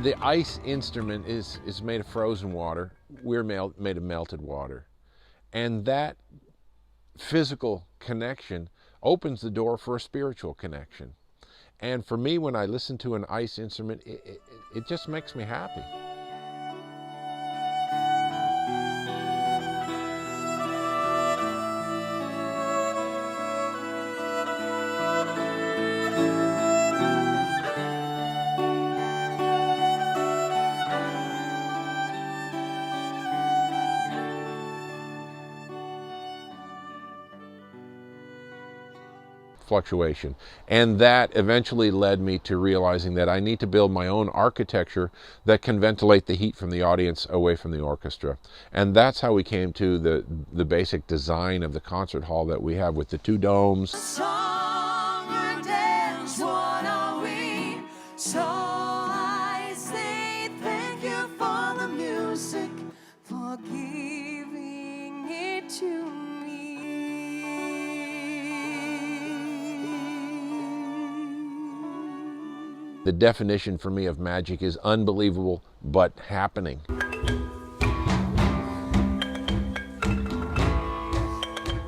The ice instrument is made of frozen water. We're made of melted water. And that physical connection opens the door for a spiritual connection. And for me, when I listen to an ice instrument, it just makes me happy. Fluctuation. And that eventually led me to realizing that I need to build my own architecture that can ventilate the heat from the audience away from the orchestra. And that's how we came to the basic design of the concert hall that we have with the two domes. Song or dance, what are we? So I say thank you for the music, for giving it to me. The definition for me of magic is unbelievable but happening.